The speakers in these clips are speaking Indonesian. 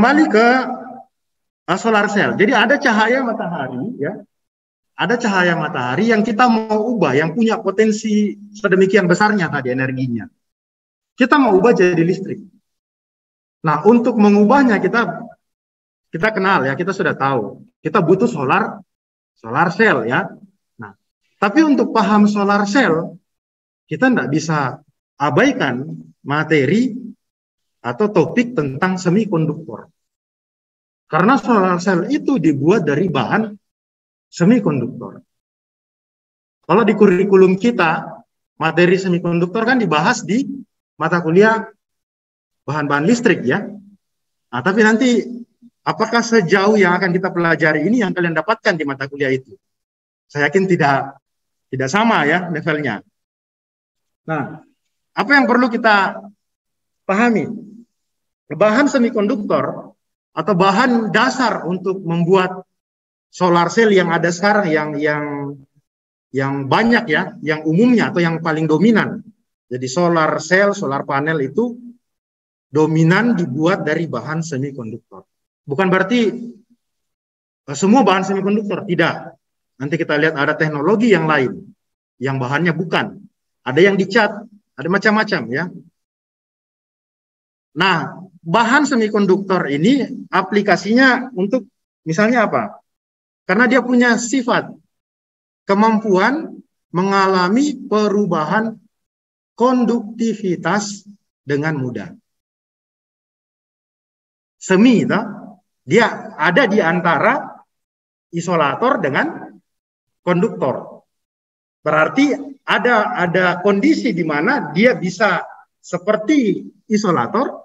kembali ke solar cell. Jadi ada cahaya matahari, ya, ada cahaya matahari yang kita mau ubah, yang punya potensi sedemikian besarnya tadi energinya. Kita mau ubah jadi listrik. Nah, untuk mengubahnya kita kenal ya, kita sudah tahu. Kita butuh solar cell ya. Nah, tapi untuk paham solar cell, kita tidak bisa abaikan materi atau topik tentang semikonduktor. Karena solar cell itu dibuat dari bahan semikonduktor. Kalau di kurikulum kita, materi semikonduktor kan dibahas di mata kuliah bahan-bahan listrik ya. Nah, tapi nanti apakah sejauh yang akan kita pelajari ini yang kalian dapatkan di mata kuliah itu? Saya yakin tidak sama ya levelnya. Nah, apa yang perlu kita pahami? Bahan semikonduktor atau bahan dasar untuk membuat solar cell yang ada sekarang yang banyak ya, yang umumnya atau yang paling dominan. Jadi solar cell, solar panel itu dominan dibuat dari bahan semikonduktor. Bukan berarti semua bahan semikonduktor, tidak. Nanti kita lihat ada teknologi yang lain yang bahannya bukan. Ada yang dicat, ada macam-macam ya. Nah, bahan semikonduktor ini aplikasinya untuk misalnya apa? Karena dia punya sifat kemampuan mengalami perubahan konduktivitas dengan mudah. Semi, dia ada di antara isolator dengan konduktor. Berarti ada kondisi di mana dia bisa seperti isolator,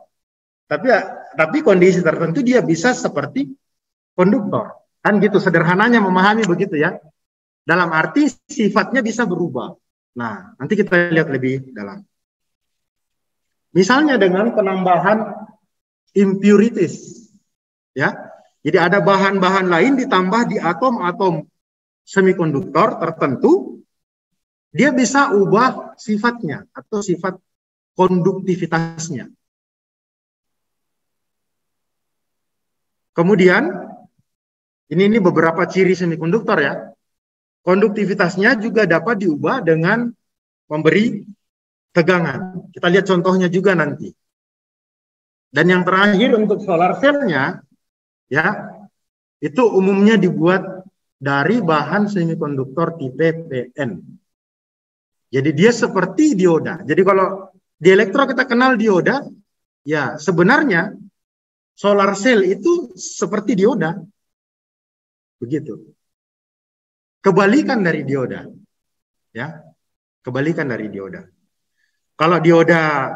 tapi kondisi tertentu dia bisa seperti konduktor. Kan gitu sederhananya memahami begitu ya. Dalam arti sifatnya bisa berubah. Nah, nanti kita lihat lebih dalam. Misalnya dengan penambahan impurities. Ya. Jadi ada bahan-bahan lain ditambah di atom-atom semikonduktor tertentu, dia bisa ubah sifatnya atau sifat konduktivitasnya. Kemudian, ini beberapa ciri semikonduktor ya. Konduktivitasnya juga dapat diubah dengan memberi tegangan. Kita lihat contohnya juga nanti. Dan yang terakhir untuk solar cell-nya, ya, itu umumnya dibuat dari bahan semikonduktor tipe PN. Jadi dia seperti dioda. Jadi kalau di elektro kita kenal dioda, ya sebenarnya solar cell itu seperti dioda. Begitu. Kebalikan dari dioda. Ya. Kebalikan dari dioda. Kalau dioda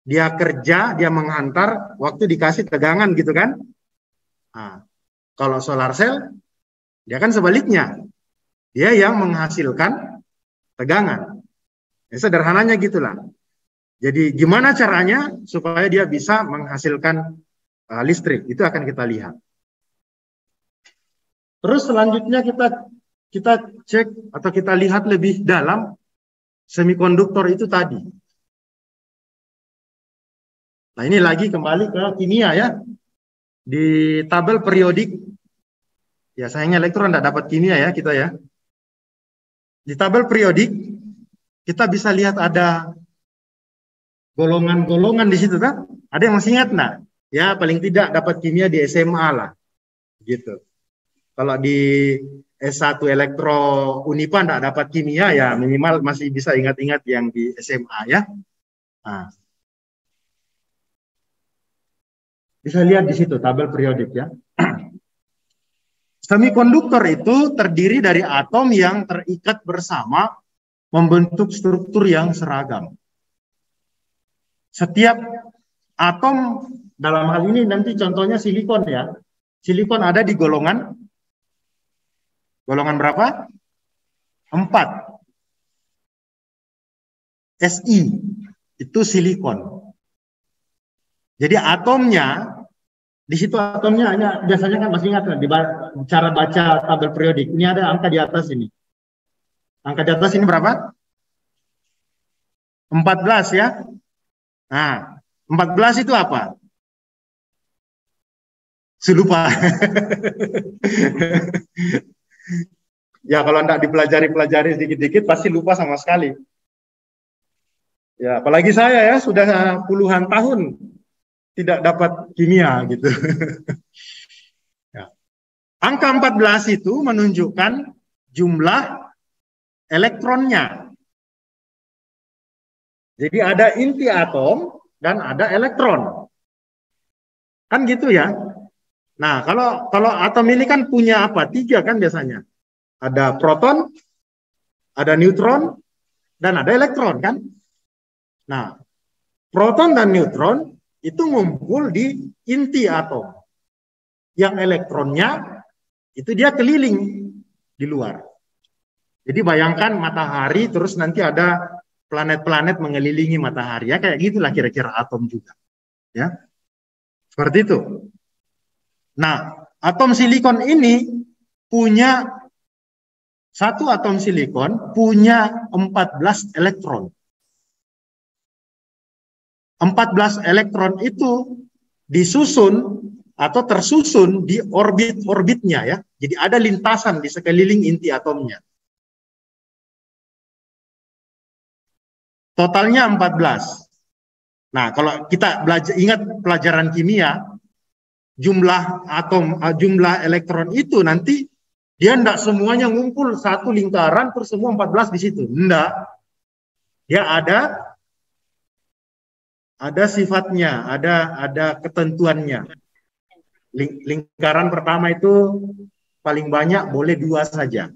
dia kerja, dia menghantar, waktu dikasih tegangan gitu kan. Nah, kalau solar cell, dia kan sebaliknya. Dia yang menghasilkan tegangan. Ya, sederhananya gitulah. Jadi gimana caranya supaya dia bisa menghasilkan listrik, itu akan kita lihat. Terus selanjutnya kita cek atau kita lihat lebih dalam semikonduktor itu tadi. Nah, ini lagi kembali ke kimia ya. Di tabel periodik, ya sayangnya elektron tidak dapat kimia ya kita ya. Di tabel periodik, kita bisa lihat ada golongan-golongan di situ kan? Ada yang masih ingat enggak? Ya paling tidak dapat kimia di SMA lah. Gitu. Kalau di S1 Elektro Unipa enggak dapat kimia ya minimal masih bisa ingat-ingat yang di SMA ya. Nah. Bisa lihat di situ tabel periodik ya. Semikonduktor itu terdiri dari atom yang terikat bersama membentuk struktur yang seragam. Setiap atom dalam hal ini nanti contohnya silikon ya. Silikon ada di golongan berapa? 4. Si itu silikon. Jadi atomnya di situ atomnya hanya biasanya kan masih ingat kan di cara baca tabel periodik. Ini ada angka di atas ini. Angka di atas ini berapa? 14 ya. Nah, 14 itu apa? Saya lupa. Ya kalau tidak dipelajari dikit-dikit pasti lupa sama sekali. Ya apalagi saya ya sudah puluhan tahun tidak dapat kimia gitu. Ya. Angka 14 itu menunjukkan jumlah elektronnya. Jadi ada inti atom dan ada elektron. Kan gitu ya. Nah, kalau atom ini kan punya apa? 3 kan biasanya. Ada proton, ada neutron, dan ada elektron kan. Nah, proton dan neutron itu ngumpul di inti atom. Yang elektronnya itu dia keliling di luar. Jadi bayangkan matahari terus nanti ada planet-planet mengelilingi matahari. Ya kayak gitulah kira-kira atom juga. Ya. Seperti itu. Nah, atom silikon ini punya satu atom silikon punya 14 elektron. 14 elektron itu disusun atau tersusun di orbit-orbitnya ya. Jadi ada lintasan di sekeliling inti atomnya. Totalnya 14. Nah, kalau kita ingat pelajaran kimia, jumlah atom, jumlah elektron itu nanti dia enggak semuanya ngumpul satu lingkaran terus semua 14 di situ. Enggak. Dia ada sifatnya, ada ketentuannya. Lingkaran pertama itu paling banyak boleh 2 saja.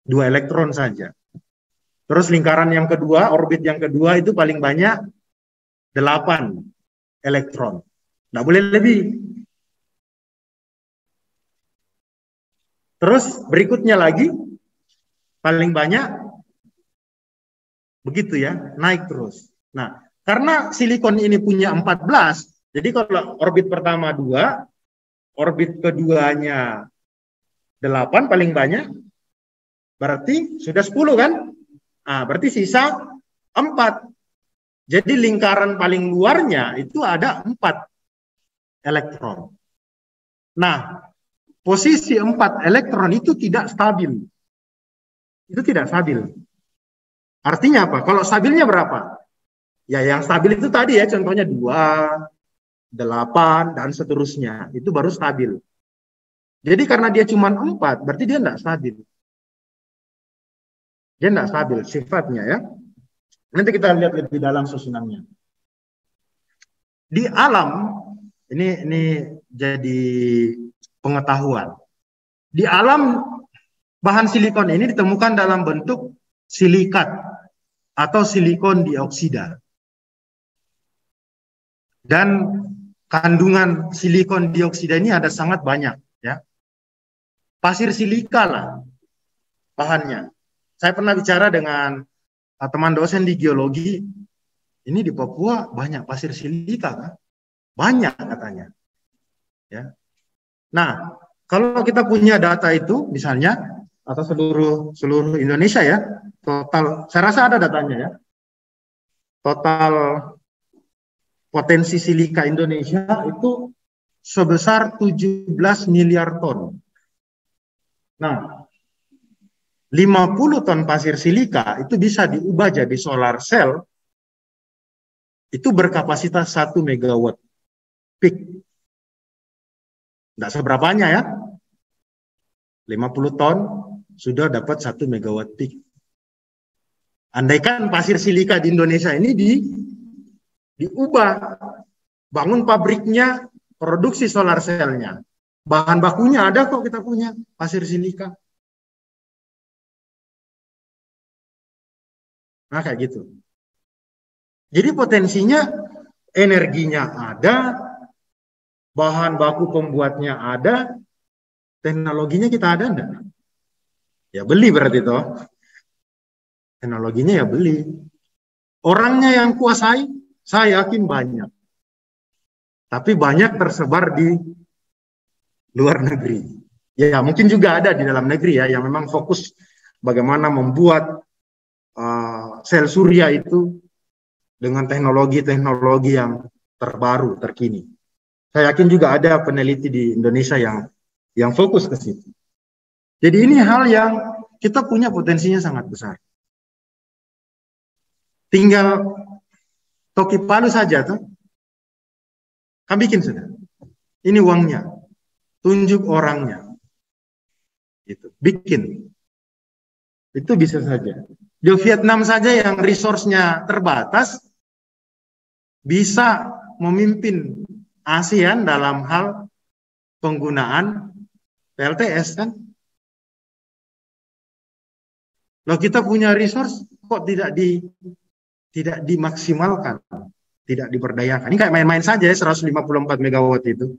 2 elektron saja. Terus lingkaran yang kedua, orbit yang kedua itu paling banyak 8 elektron. Nggak boleh lebih. Terus berikutnya lagi, paling banyak, begitu ya, naik terus. Nah, karena silikon ini punya 14, jadi kalau orbit pertama 2, orbit keduanya 8 paling banyak, berarti sudah 10 kan? Nah, berarti sisa 4. Jadi lingkaran paling luarnya itu ada 4 elektron. Nah, posisi 4 elektron itu tidak stabil. Itu tidak stabil. Artinya apa? Kalau stabilnya berapa? Ya yang stabil itu tadi ya, contohnya 2, 8, dan seterusnya. Itu baru stabil. Jadi karena dia cuma 4, berarti dia tidak stabil. Dia tidak stabil sifatnya ya. Nanti kita lihat lebih dalam susunannya. Di alam, ini jadi pengetahuan. Di alam, bahan silikon ini ditemukan dalam bentuk silikat atau silikon dioksida. Dan kandungan silikon dioksida ini ada sangat banyak. Ya. Pasir silika lah bahannya. Saya pernah bicara dengan teman dosen di geologi, ini di Papua banyak pasir silika kan? Banyak katanya. Ya. Nah, kalau kita punya data itu misalnya atau seluruh Indonesia ya, total saya rasa ada datanya ya. Total potensi silika Indonesia itu sebesar 17 miliar ton. Nah, 50 ton pasir silika itu bisa diubah jadi solar cell, itu berkapasitas 1 megawatt peak. Tidak seberapanya ya. 50 ton sudah dapat 1 megawatt peak. Andaikan pasir silika di Indonesia ini diubah, bangun pabriknya, produksi solar cell-nya. Bahan bakunya ada kok, kita punya pasir silika. Nah, kayak gitu. Jadi potensinya, energinya ada, bahan baku pembuatnya ada, teknologinya kita ada enggak? Ya beli berarti toh. Teknologinya ya beli. Orangnya yang kuasai, saya yakin banyak. Tapi banyak tersebar di luar negeri. Ya mungkin juga ada di dalam negeri ya, yang memang fokus bagaimana membuat sel surya itu dengan teknologi-teknologi yang terbaru, terkini. Saya yakin juga ada peneliti di Indonesia yang fokus ke situ. Jadi ini hal yang kita punya potensinya sangat besar. Tinggal Toki Palu saja tuh, kan bikin sudah. Ini uangnya, tunjuk orangnya, gitu. Bikin. Itu bisa saja. Di Vietnam saja yang resource-nya terbatas, bisa memimpin ASEAN dalam hal penggunaan PLTS kan. Kalau kita punya resource kok tidak dimaksimalkan, tidak diberdayakan. Ini kayak main-main saja ya 154 megawatt itu.